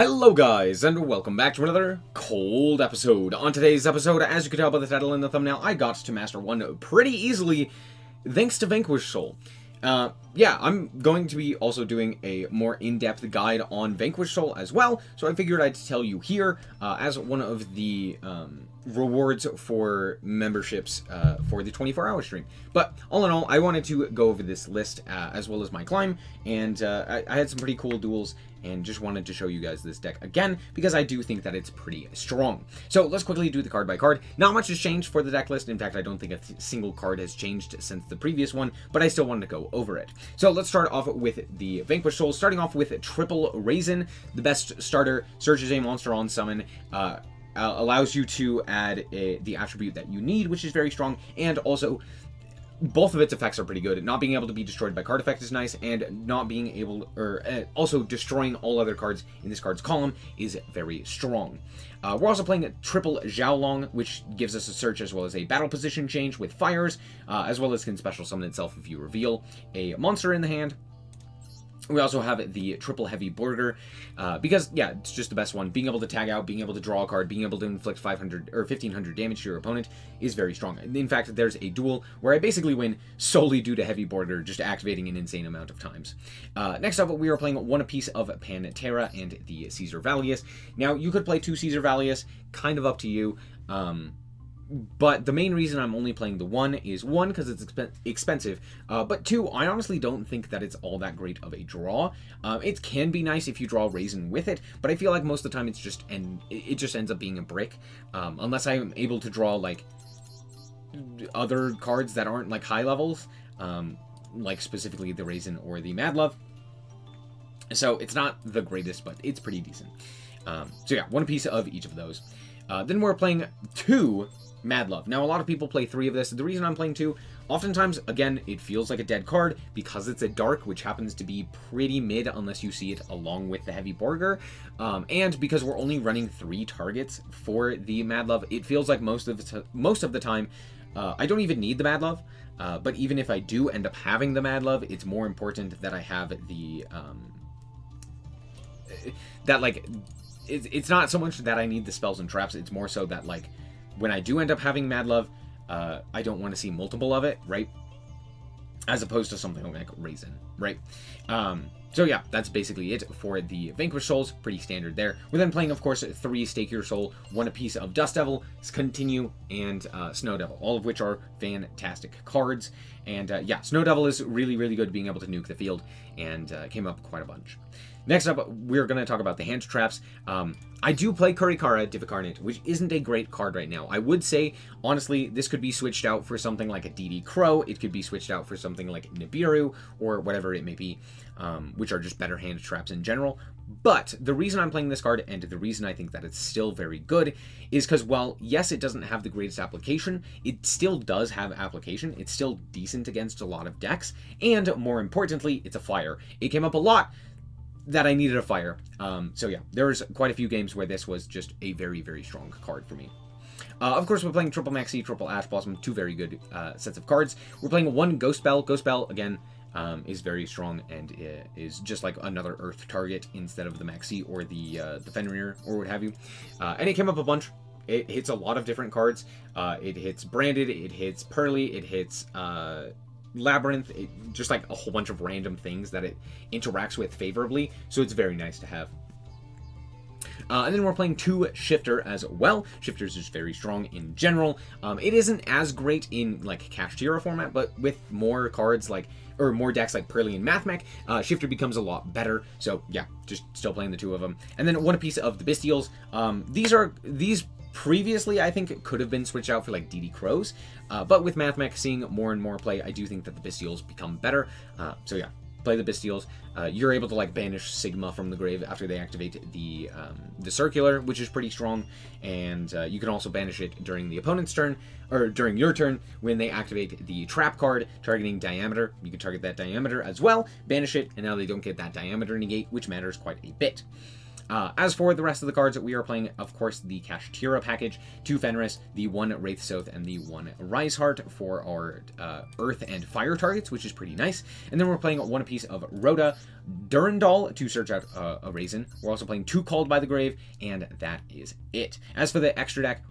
Hello guys, and welcome back to another cold episode. On today's episode, as you can tell by the title and the thumbnail, I got to Master 1 pretty easily, thanks to Vanquish Soul. I'm going to be also doing a more in-depth guide on Vanquish Soul as well, so I figured I'd tell you here, as one of the rewards for memberships for the 24-hour stream. But all in all, I wanted to go over this list as well as my climb, and I had some pretty cool duels, and just wanted to show you guys this deck again, because I do think that it's pretty strong. So let's quickly do the card by card. Not much has changed for the deck list. In fact, I don't think a single card has changed since the previous one, but I still wanted to go over it. So let's start off with the Vanquish Soul, starting off with Triple Raisin, the best starter, searches a monster on summon, allows you to add the attribute that you need, which is very strong, and also both of its effects are pretty good. Not being able to be destroyed by card effect is nice, and not being able, also destroying all other cards in this card's column is very strong. We're also playing Triple Xiaolong, which gives us a search as well as a battle position change with fires, as well as can special summon itself if you reveal a monster in the hand. We also have the Triple Heavy Border, because, yeah, it's just the best one. Being able to tag out, being able to draw a card, being able to inflict 500 or 1500 damage to your opponent is very strong. In fact, there's a duel where I basically win solely due to Heavy Border, just activating an insane amount of times. Next up, we are playing one apiece of Pantera and the Caesar Valius. Now, you could play two Caesar Valius, kind of up to you. But the main reason I'm only playing the one is, one, because it's expensive, but two, I honestly don't think that it's all that great of a draw. It can be nice if you draw Raisin with it, but I feel like most of the time it just ends up being a brick, unless I'm able to draw, like, other cards that aren't, like, high levels, like specifically the Raisin or the Mad Love. So it's not the greatest, but it's pretty decent. So yeah, one piece of each of those. Then we're playing two Mad Love. Now, a lot of people play three of this. The reason I'm playing two, oftentimes, again, it feels like a dead card because it's a dark, which happens to be pretty mid unless you see it along with the Heavy Border. And because we're only running 3 targets for the Mad Love, it feels like most of the time, I don't even need the Mad Love. But even if I do end up having the Mad Love, it's more important that I have the, it's not so much that I need the spells and traps, it's more so that, like, when I do end up having Mad Love, I don't want to see multiple of it, right? As opposed to something like Raisin, right? So yeah, that's basically it for the Vanquish Souls. Pretty standard there. We're then playing, of course, 3 Stake Your Soul, 1 apiece of Dust Devil, Continue, and Snow Devil, all of which are fantastic cards. And yeah, Snow Devil is really, really good being able to nuke the field, and came up quite a bunch. Next up, we're going to talk about the hand traps. I do play Kurikara Divicarnate, which isn't a great card right now. I would say, honestly, this could be switched out for something like a DD Crow. It could be switched out for something like Nibiru, or whatever it may be, which are just better hand traps in general. But the reason I'm playing this card, and the reason I think that it's still very good, is because, while, yes, it doesn't have the greatest application, it still does have application. It's still decent against a lot of decks, and more importantly, it's a fire. It came up a lot that I needed a fire. So yeah, there's quite a few games where this was just a very, very strong card for me. Of course, we're playing Triple Maxi, Triple Ash Blossom, 2 very good sets of cards. We're playing 1 Ghost Bell. Ghost Bell, again, is very strong and is just like another Earth target instead of the Maxi or the Fenrir or what have you. And it came up a bunch. It hits a lot of different cards. It hits Branded, it hits Pearly, it hits Labyrinth, just like a whole bunch of random things that it interacts with favorably, so it's very nice to have. And then we're playing 2 Shifter as well. Shifter's just very strong in general. It isn't as great in, like, Kashtira format, but with more cards like, or more decks like Pearly and Mathmech, Shifter becomes a lot better. So yeah, just still playing the 2 of them. And then 1 apiece of the Bestials. These previously, I think, could have been switched out for, like, DD Crows, but with Mathmech seeing more and more play, I do think that the Bestials become better. So yeah, play the Bestials. You're able to, like, banish Sigma from the grave after they activate the Circular, which is pretty strong, and you can also banish it during the opponent's turn, or during your turn, when they activate the Trap card, targeting Diameter. You can target that Diameter as well, banish it, and now they don't get that Diameter negate, which matters quite a bit. As for the rest of the cards, we are playing, of course, the Kashtira package, 2 Fenris, the 1 Wraith Soth, and the 1 Riseheart for our Earth and Fire targets, which is pretty nice. And then we're playing 1 piece of Rhoda Durandal to search out a Raisin. We're also playing 2 Called by the Grave, and that is it. As for the extra deck,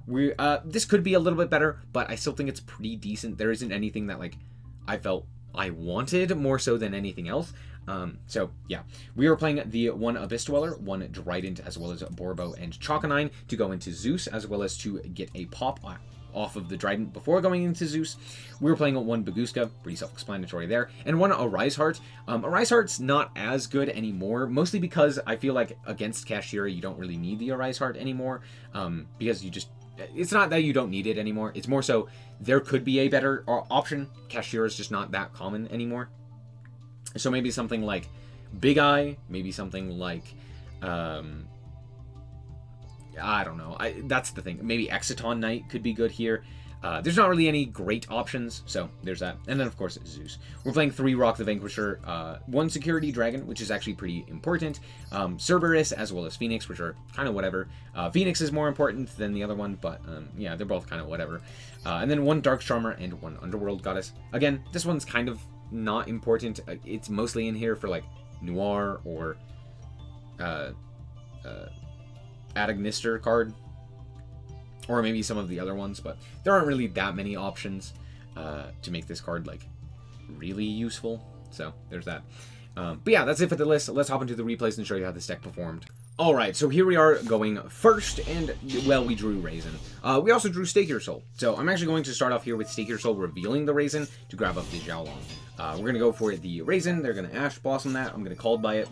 this could be a little bit better, but I still think it's pretty decent. There isn't anything that, like, I felt I wanted more so than anything else. So, yeah. We are playing the 1 Abyss Dweller, 1 Drident, as well as Borbo and Chalkonine to go into Zeus, as well as to get a pop off of the Drident before going into Zeus. We were playing 1 Baguska, pretty self-explanatory there, and 1 Ariseheart. Ariseheart's not as good anymore, mostly because I feel like against Kashtira, you don't really need the Ariseheart anymore, because you just... It's not that you don't need it anymore, it's more so there could be a better option. Kashtira is just not that common anymore. So maybe something like Big Eye, maybe something like, I don't know. That's the thing. Maybe Exciton Knight could be good here. There's not really any great options, so there's that. And then, of course, Zeus. We're playing 3 Rock the Vanquisher, 1 Security Dragon, which is actually pretty important, Cerberus, as well as Phoenix, which are kind of whatever. Phoenix is more important than the other one, but yeah, they're both kind of whatever. And then 1 Dark Charmer and 1 Underworld Goddess. Again, this one's kind of not important. It's mostly in here for, like, Noir or Adagnister card, or maybe some of the other ones, but there aren't really that many options to make this card, like, really useful. So there's that. But yeah, that's it for the list. Let's hop into the replays and show you how this deck performed. Alright, so here we are going first, and, well, we drew Raisin. We also drew Stake Your Soul. So I'm actually going to start off here with Stake Your Soul revealing the Raisin to grab up the Xiaolong. We're going to go for the Raisin. They're going to Ash Blossom that. I'm going to Called by it,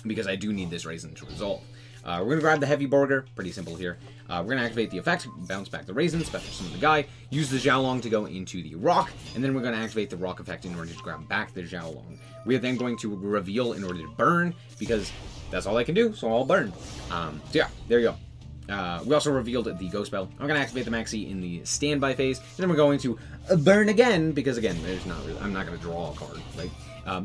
because I do need this Raisin to resolve. We're going to grab the Heavy Borger, pretty simple here. We're going to activate the effect, bounce back the Raisin, special summon the guy, use the Xiaolong to go into the Rock, and then we're going to activate the Rock effect in order to grab back the Xiaolong. We are then going to reveal in order to burn, because that's all I can do, so I'll burn. So yeah, there you go. We also revealed the Ghost Spell. I'm going to activate the Maxi in the standby phase, and then we're going to burn again, because again, there's not really, I'm not going to draw a card. Like,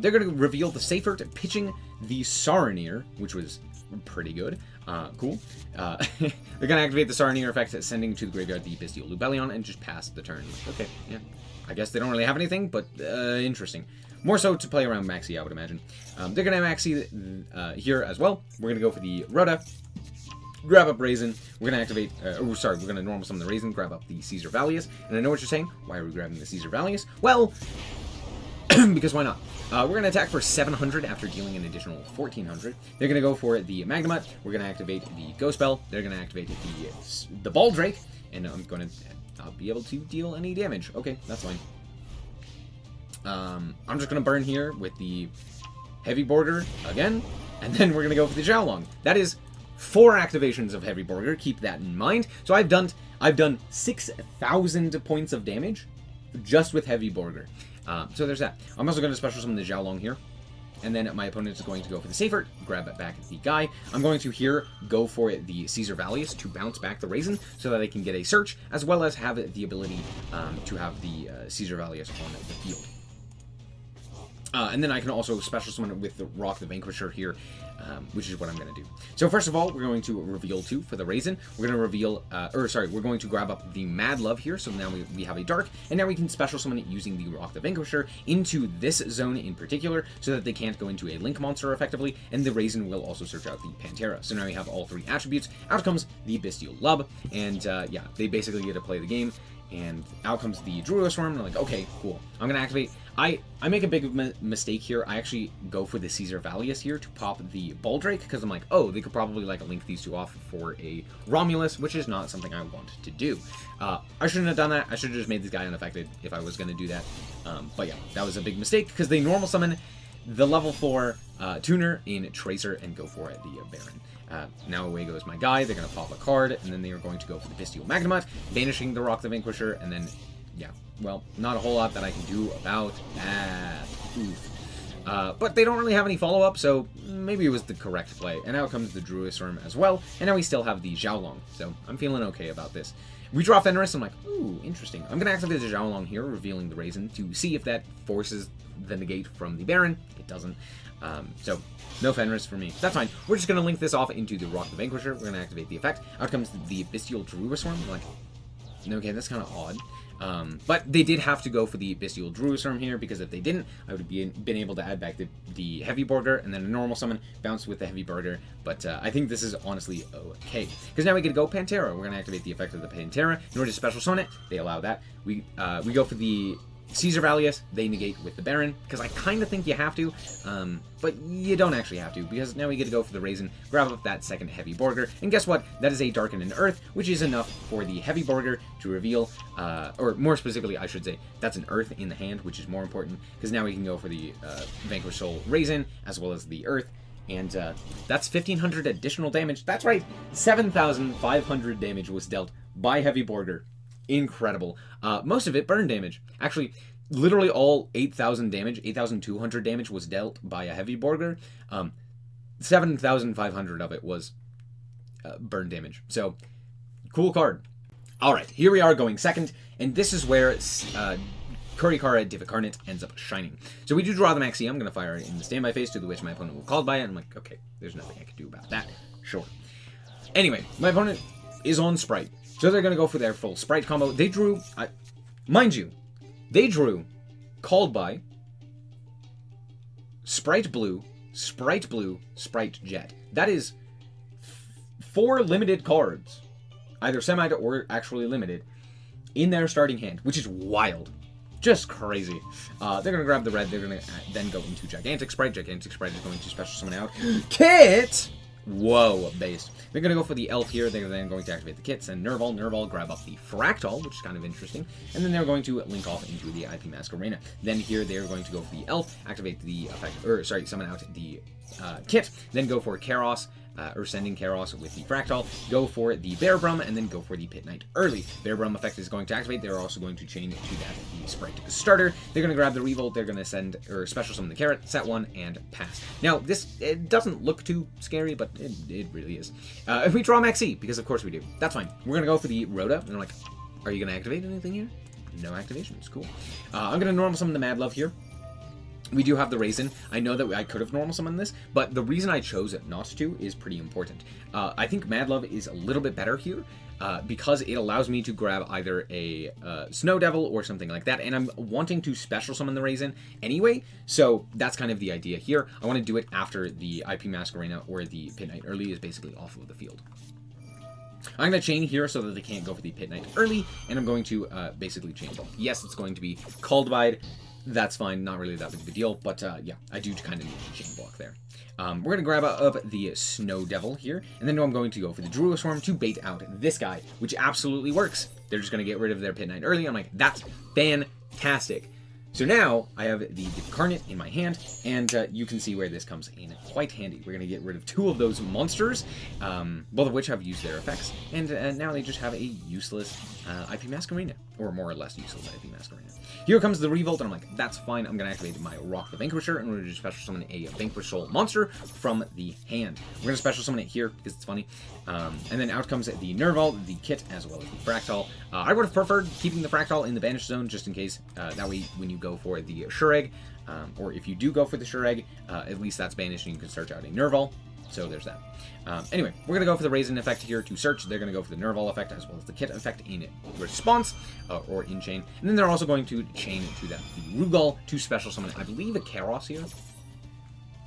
they're going to reveal the Seifert, pitching the Saronir, which was pretty good. Cool. They're going to activate the Saronir effect, sending to the graveyard the Bestial Lubellion, and just pass the turn. Okay, yeah. I guess they don't really have anything, but interesting. More so to play around Maxi, I would imagine. They're going to have Maxi here as well. We're going to go for the Rhoda, grab up Raisin. We're going to activate, we're going to normal summon the Raisin, grab up the Caesar Valius. And I know what you're saying. Why are we grabbing the Caesar Valius? Well, because why not? We're going to attack for 700 after dealing an additional 1400. They're going to go for the Magnemite. We're going to activate the Ghost Spell. They're going to activate the Baldrake. And I'm going to not be able to deal any damage. Okay, that's fine. I'm just going to burn here with the Heavy Borger again. And then we're going to go for the Xiaolong. That is 4 activations of Heavy Borger. Keep that in mind. So I've done 6,000 points of damage just with Heavy Borger. So there's that. I'm also going to special summon the Xiaolong here. And then my opponent is going to go for the Seifert, grab it back the guy. I'm going to here go for the Caesar Valius to bounce back the Raisin so that I can get a search, as well as have the ability to have the Caesar Valius on the field. And then I can also special summon it with the Rock the Vanquisher here, which is what I'm going to do. So first of all, we're going to reveal 2 for the Raisin. We're going to reveal, we're going to grab up the Mad Love here, so now we have a Dark, and now we can special summon it using the Rock the Vanquisher into this zone in particular, so that they can't go into a Link monster effectively, and the Raisin will also search out the Pantera. So now we have all 3 attributes. Out comes the Bestial Lub, and yeah, they basically get to play the game. And out comes the Druidoswarm, and I'm like, okay, cool. I'm going to activate... I make a big mistake here. I actually go for the Caesar Valius here to pop the Baldrake, because I'm like, oh, they could probably, like, link these 2 off for a Romulus, which is not something I want to do. I shouldn't have done that. I should have just made this guy unaffected if I was going to do that. But yeah, that was a big mistake, because they normal summon the level 4 Tuner in Tracer and go for it, the Baron. Now away goes my guy. They're going to pop a card, and then they are going to go for the Bestial Magnemite, banishing the Rock the Vanquisher, and then, yeah, well, not a whole lot that I can do about that. Oof. But they don't really have any follow-up, so maybe it was the correct play. And now comes the Druisworm as well, and now we still have the Xiaolong, so I'm feeling okay about this. We draw Fenris, I'm like, ooh, interesting. I'm going to activate the Xiaolong here, revealing the Raisin, to see if that forces the negate from the Baron. It doesn't. So, no Fenris for me. That's fine. We're just going to link this off into the Rock the Vanquisher. We're going to activate the effect. Out comes the Bestial Druisworm. I'm like, okay, that's kind of odd. But they did have to go for the Bestial Druisworm here, because if they didn't, I would have been able to add back the Heavy Burger, and then a normal summon, bounce with the Heavy Burger, but I think this is honestly okay. Because now we get to go Pantera. We're going to activate the effect of the Pantera. In order to special summon it, they allow that. We go for the Caesar Valius, they negate with the Baron, because I kind of think you have to, but you don't actually have to, because now we get to go for the Raisin, grab up that second Heavy Burger, and guess what? That is a Darken and Earth, which is enough for the Heavy Burger to reveal, or more specifically, I should say, that's an Earth in the hand, which is more important, because now we can go for the Vanquish Soul Raisin, as well as the Earth, and that's 1,500 additional damage. That's right, 7,500 damage was dealt by Heavy Burger. Incredible. Most of it burn damage. Actually, literally all 8,000 damage, 8,200 damage was dealt by a Heavy Burger. 7,500 of it was burn damage. So, cool card. Alright, here we are going second, and this is where Kurikara Divicarnate ends up shining. So we do draw the Maxi. I'm going to fire it in the standby phase, to which my opponent will called by it. And I'm like, okay, there's nothing I can do about that. Sure. Anyway, my opponent is on Sprite. So they're going to go for their full Sprite combo. They drew, mind you, they drew Called By, Sprite Blue, Sprite Jet. That is 4 limited cards, either semi or actually limited, in their starting hand, which is wild. Just crazy. They're going to grab the red. They're going to then go into Gigantic Sprite. Gigantic Sprite is going to special summon out Kit! Whoa, based. They're going to go for the Elf here. They're then going to activate the Kits and Nerval, grab up the Fractal, which is kind of interesting. And then they're going to link off into the IP Masquerena. Then here they're going to go for the Elf, activate the effect, summon out the Kit, then go for Karos, sending Karos with the Fractal, go for the Bear Brum, and then go for the Pit Knight early. Bear Brum effect is going to activate. They're also going to chain to that the Sprite starter. They're going to grab the Revolt. They're going to send, special summon the Carrot, set 1, and pass. Now, it doesn't look too scary, but it really is. If we draw Maxi, because of course we do, that's fine. We're going to go for the Rhoda, and I'm like, are you going to activate anything here? No activations. Cool. I'm going to normal summon the Mad Love here. We do have the Raisin. I know that I could have normal summoned this, but the reason I chose it not to is pretty important. I think Mad Love is a little bit better here because it allows me to grab either a Snow Devil or something like that, and I'm wanting to special summon the Raisin anyway, so that's kind of the idea here. I want to do it after the IP Masquerena or the Pit Knight early is basically off of the field. I'm going to chain here so that they can't go for the Pit Knight early, and I'm going to basically chain block. Yes, it's going to be Called By. That's fine, not really that big of a deal, but yeah, I do kind of need a chain block there. We're going to grab up the Snow Devil here, and then I'm going to go for the Druisworm to bait out this guy, which absolutely works. They're just going to get rid of their Pit Knight early. I'm like, that's fantastic. So now I have the Incarnate in my hand, and you can see where this comes in quite handy. We're going to get rid of 2 of those monsters, both of which have used their effects, and now they just have a useless IP Masquerena, or more or less useless IP Masquerena. Here comes the Revolt, and I'm like, that's fine. I'm going to activate my Rock the Vanquisher in order to special summon a Vanquish Soul monster from the hand. We're going to special summon it here because it's funny. And then out comes the Nerval, the Kit, as well as the Fractal. I would have preferred keeping the Fractal in the Banish Zone just in case. That way, when you go for the Shureg, or if you do go for the Shureg, at least that's banished and you can search out a Nerval. So there's that. Anyway, we're going to go for the Raisin effect here to search. They're going to go for the Nerval effect as well as the Kit effect in response, or in chain. And then they're also going to chain to that the Rugal to special summon, I believe, a Karos here,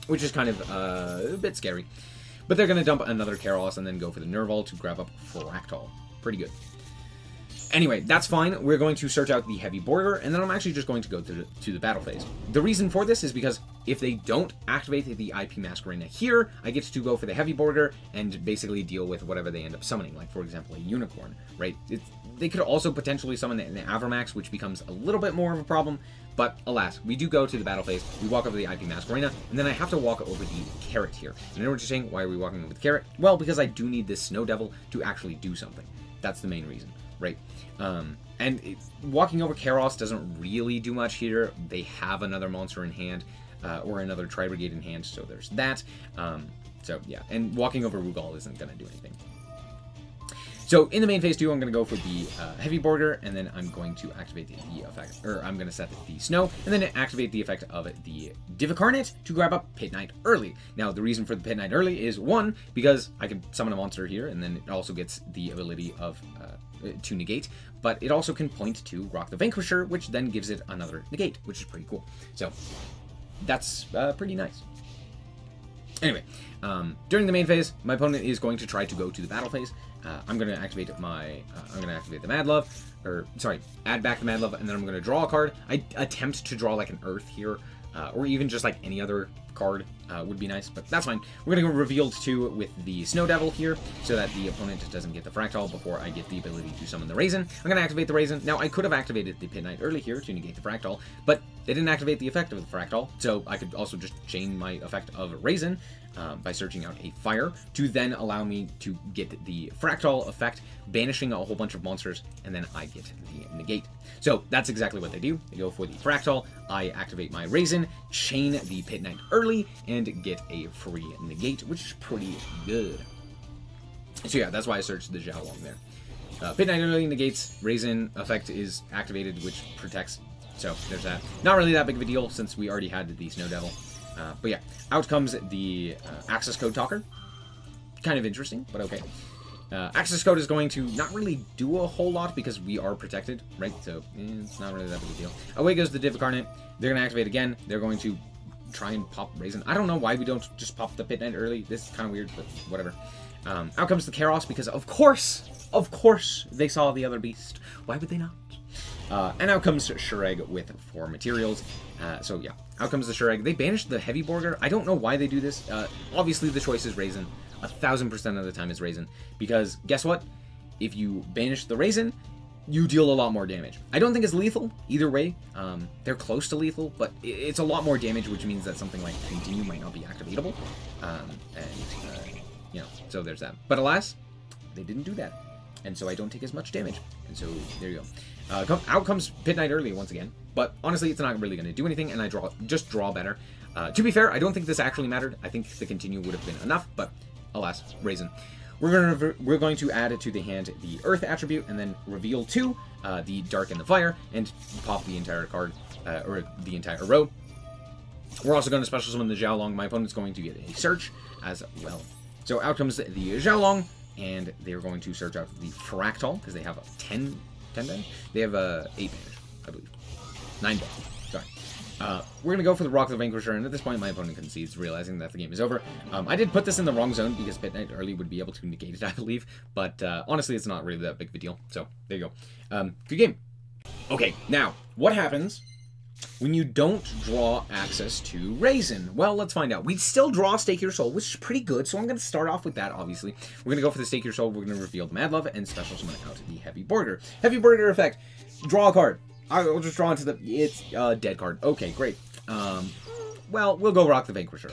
which is kind of a bit scary. But they're going to dump another Karos and then go for the Nerval to grab up Fractal. Pretty good. Anyway, that's fine. We're going to search out the Heavy Border, and then I'm actually just going to go to the battle phase. The reason for this is because if they don't activate the IP Masquerena here, I get to go for the Heavy Border and basically deal with whatever they end up summoning, like, for example, a Unicorn, right? They could also potentially summon an Avramax, which becomes a little bit more of a problem, but alas, we do go to the battle phase, we walk over the IP Masquerena, and then I have to walk over the Carrot here. And I know what you're saying, why are we walking over the Carrot? Well, because I do need this Snow Devil to actually do something. That's the main reason. Right, walking over Karos doesn't really do much here. They have another monster in hand. or another Tri-Brigade in hand, so there's that. So yeah, and walking over Rugal isn't going to do anything. So in the main phase 2, I'm going to go for the Heavy Border, and then I'm going to activate the effect, or I'm going to set the Snow, and then activate the effect of the Divincarnate to grab up Pit Knight early. Now, the reason for the Pit Knight early is, one, because I can summon a monster here, and then it also gets the ability of to negate, but it also can point to Rock the Vanquisher, which then gives it another negate, which is pretty cool. So that's pretty nice. Anyway, during the main phase, my opponent is going to try to go to the battle phase. I'm going to activate my, I'm going to activate the Mad Love, or, sorry, add back the Mad Love, and then I'm going to draw a card. I attempt to draw, like, an Earth here, or even just, like, any other card would be nice, but that's fine. We're going to go Revealed 2 with the Snow Devil here, so that the opponent doesn't get the Fractal before I get the ability to summon the Raisin. I'm going to activate the Raisin. Now, I could have activated the Pit Knight early here to negate the Fractal, but they didn't activate the effect of the Fractal, so I could also just chain my effect of Raisin, by searching out a fire to then allow me to get the Fractal effect, banishing a whole bunch of monsters, and then I get the negate. So that's exactly what they do. They go for the Fractal, I activate my Raisin, chain the Pit Knight early, and get a free negate, which is pretty good. So yeah, that's why I searched the Xiaolong there. Pit Knight early negates, Raisin effect is activated, which protects. So there's that. Not really that big of a deal since we already had the Snow Devil. But yeah, out comes the Access Code Talker. Kind of interesting, but okay. Access Code is going to not really do a whole lot because we are protected, right? So it's not really that big a deal. Away goes the Divincarnate. They're going to activate again. They're going to try and pop Raisin. I don't know why we don't just pop the Pit Knight early. This is kind of weird, but whatever. Out comes the Karos because, of course, they saw the other beast. Why would they not? And out comes Shureg with 4 materials. So yeah, out comes the Shureg. They banished the Heavy Border. I don't know why they do this. Obviously the choice is Raisin. 1000% of the time is Raisin. Because guess what? If you banish the Raisin, you deal a lot more damage. I don't think it's lethal either way. They're close to lethal, but it's a lot more damage, which means that something like Continue might not be activatable. You know, so there's that. But alas, they didn't do that. And so I don't take as much damage. And so there you go. Out comes Pit Knight early once again. But honestly, it's not really going to do anything, and I just draw better. To be fair, I don't think this actually mattered. I think the Continue would have been enough, but alas, Raisin. We're going to add to the hand the Earth attribute, and then Reveal 2, the Dark and the Fire, and pop the entire card, or the entire row. We're also going to special summon the Xiaolong. My opponent's going to get a Search as well. So out comes the Xiaolong, and they're going to search out the Fractal, because they have a 10 damage? They have a 8 damage, I believe. 9 damage, sorry. We're going to go for the Rock the Vanquisher, and at this point my opponent concedes, realizing that the game is over. I did put this in the wrong zone, because Pit Knight early would be able to negate it, I believe, but honestly it's not really that big of a deal, so there you go. Good game. Okay, now, what happens when you don't draw access to Raisin? Well, let's find out. We still draw Stake Your Soul, which is pretty good, so I'm going to start off with that, obviously. We're going to go for the Stake Your Soul, we're going to reveal the Mad Love, and special summon out the Heavy Border. Heavy Border effect, draw a card. I'll just draw into the, it's a dead card. Okay, great. Well, we'll go Rock the Vanquisher.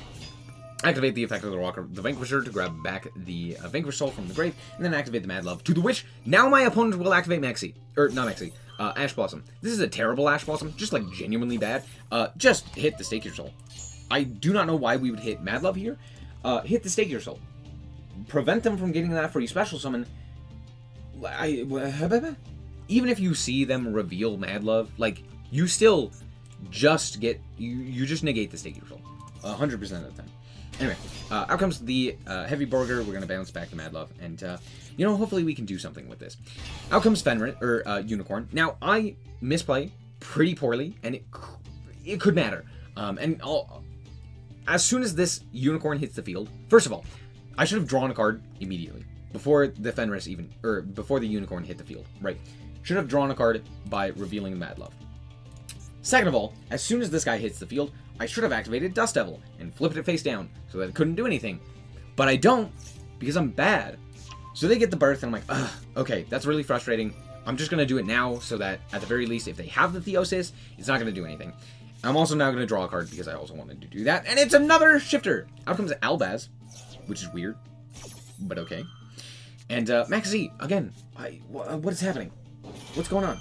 Activate the effect of the Rock the Vanquisher to grab back the Vanquish Soul from the grave, and then activate the Mad Love to the Witch. Now my opponent will activate Maxi, or not Maxi, Ash Blossom. This is a terrible Ash Blossom, just like genuinely bad. Just hit the Stake Your Soul. I do not know why we would hit Mad Love here. Hit the Stake Your Soul. Prevent them from getting that free special summon. Even if you see them reveal Mad Love, like, you still just get, you just negate the Stake Your Soul. 100% of the time. Anyway, out comes the Heavy Burger. We're going to bounce back the Mad Love, and, you know, hopefully we can do something with this. Out comes Fenrit, or Unicorn. Now, I misplay pretty poorly, and it could matter. As soon as this Unicorn hits the field, first of all, I should have drawn a card immediately, before the Fenris even, or before the Unicorn hit the field, right? Should have drawn a card by revealing the Mad Love. Second of all, as soon as this guy hits the field, I should have activated Dust Devil and flipped it face down so that it couldn't do anything. But I don't, because I'm bad. So they get the birth, and I'm like, ugh, okay, that's really frustrating. I'm just going to do it now so that, at the very least, if they have the Theosis, it's not going to do anything. I'm also now going to draw a card because I also wanted to do that, and it's another Shifter! Out comes Albaz, which is weird, but okay. And Max Z, again, what is happening? What's going on?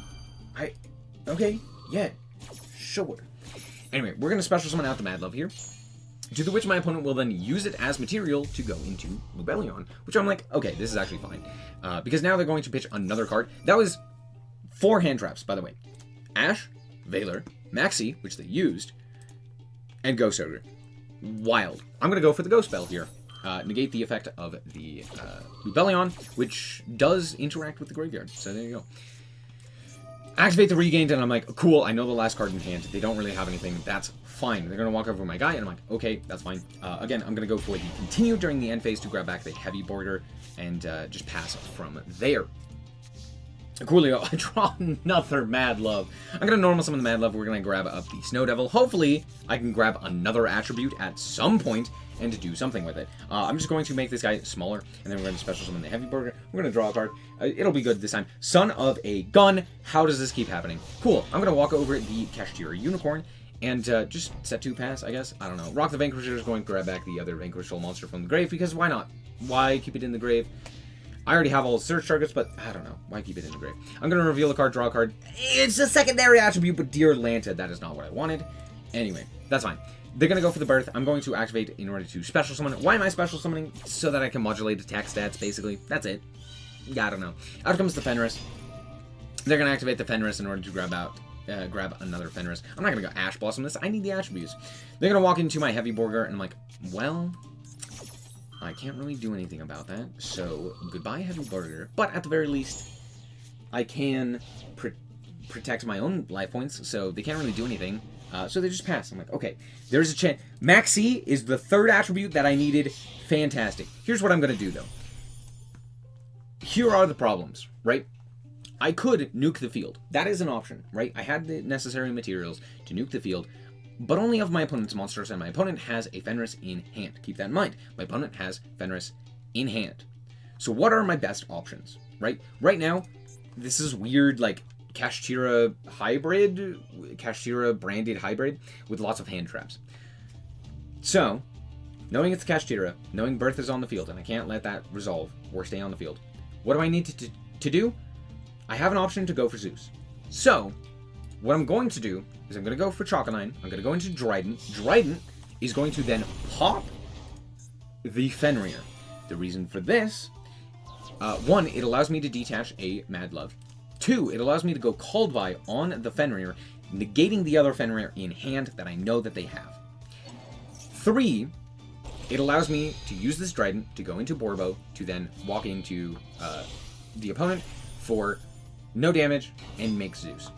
Okay, yeah, sure. Anyway, we're going to special summon out the Mad Love here, to the which my opponent will then use it as material to go into Lubellion, which I'm like, okay, this is actually fine. Because now they're going to pitch another card. That was 4 hand traps, by the way. Ash, Valor, Maxi, which they used, and Ghost Ogre. Wild. I'm going to go for the Ghost Spell here. Negate the effect of the Lubellion, which does interact with the graveyard. So there you go. Activate the Regained, and I'm like, cool, I know the last card in hand. They don't really have anything. That's fine. They're going to walk over my guy, and I'm like, okay, that's fine. Again, I'm going to go for the Continue during the end phase to grab back the Heavy Border and just pass from there. Coolio, I draw another Mad Love. I'm going to normal summon the Mad Love. We're going to grab up the Snow Devil. Hopefully, I can grab another attribute at some point and to do something with it. I'm just going to make this guy smaller, and then we're going to special summon the Heavy Burger. We're going to draw a card. It'll be good this time. Son of a Gun. How does this keep happening? Cool. I'm going to walk over the Kashtira Unicorn and just set 2 pass, I guess. I don't know. Rock the Vanquisher is going to grab back the other Vanquish Soul monster from the grave, because why not? Why keep it in the grave? I already have all the search targets, but I don't know. Why keep it in the grave? I'm going to reveal a card, draw a card. It's a secondary attribute, but Dear Lanta, that is not what I wanted. Anyway, that's fine. They're going to go for the Birth. I'm going to activate in order to special summon. Why am I special summoning? So that I can modulate attack stats, basically. That's it. Yeah, I don't know. Out comes the Fenris. They're going to activate the Fenris in order to grab another Fenris. I'm not going to go Ash Blossom this. I need the attributes. They're going to walk into my Heavy Borger, and I'm like, well, I can't really do anything about that. So, goodbye, Heavy Borger. But at the very least, I can protect my own life points, so they can't really do anything. So they just pass. I'm like, okay, there's a chance. Maxi is the 3rd attribute that I needed. Fantastic. Here's what I'm going to do, though. Here are the problems, right? I could nuke the field. That is an option, right? I had the necessary materials to nuke the field, but only of my opponent's monsters, and my opponent has a Fenris in hand. Keep that in mind. My opponent has Fenris in hand. So what are my best options, right? Right now, this is weird, like, Kashtira hybrid, Kashtira branded hybrid with lots of hand traps. So, knowing it's Kashtira, knowing Birth is on the field, and I can't let that resolve or stay on the field, what do I need to do? I have an option to go for Zeus. So, what I'm going to do is I'm going to go for Choconine. I'm going to go into Dryden. Dryden is going to then pop the Fenrir. The reason for this, 1, it allows me to detach a Mad Love. 2, it allows me to go Called By on the Fenrir, negating the other Fenrir in hand that I know that they have. 3, it allows me to use this Dryden to go into Borbo to then walk into the opponent for no damage and make Zeus.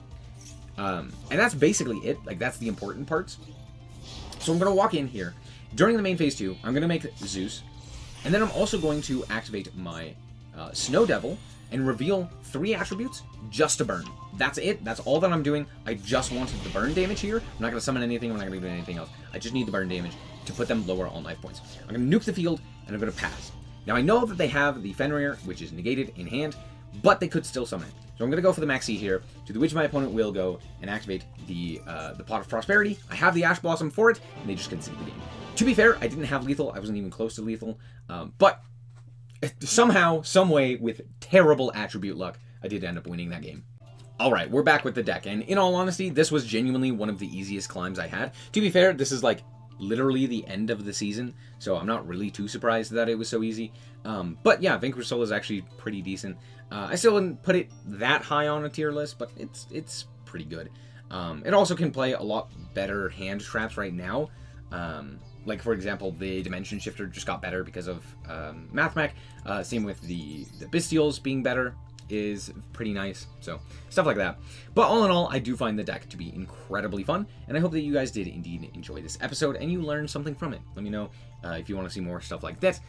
And that's basically it. Like, that's the important parts. So I'm going to walk in here. During the main phase 2, I'm going to make Zeus. And then I'm also going to activate my Snow Devil and reveal 3 attributes just to burn. That's it. That's all that I'm doing. I just wanted the burn damage here. I'm not going to summon anything. I'm not going to do anything else. I just need the burn damage to put them lower on life points. I'm going to nuke the field, and I'm going to pass. Now, I know that they have the Fenrir, which is negated in hand, but they could still summon it. So I'm going to go for the Maxi here, to the which my opponent will go and activate the Pot of Prosperity. I have the Ash Blossom for it, and they just concede the game. To be fair, I didn't have lethal. I wasn't even close to lethal. But somehow, some way, with terrible attribute luck, I did end up winning that game. Alright, we're back with the deck, and in all honesty, this was genuinely one of the easiest climbs I had. To be fair, this is like literally the end of the season, so I'm not really too surprised that it was so easy. But yeah, Vanquish Soul is actually pretty decent. I still wouldn't put it that high on a tier list, but it's pretty good. It also can play a lot better hand traps right now. Like, for example, the Dimension Shifter just got better because of Mathmech. Same with the Bestials being better is pretty nice. So, stuff like that. But all in all, I do find the deck to be incredibly fun, and I hope that you guys did indeed enjoy this episode and you learned something from it. Let me know if you want to see more stuff like this.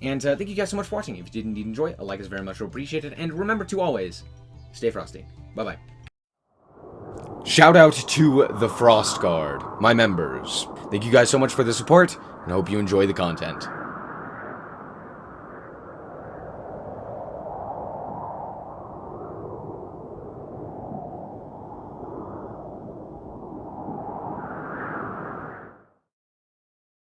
And thank you guys so much for watching. If you did indeed enjoy, a like is very much appreciated. And remember to always stay frosty. Bye-bye. Shout out to the Frost Guard, my members. Thank you guys so much for the support, and I hope you enjoy the content.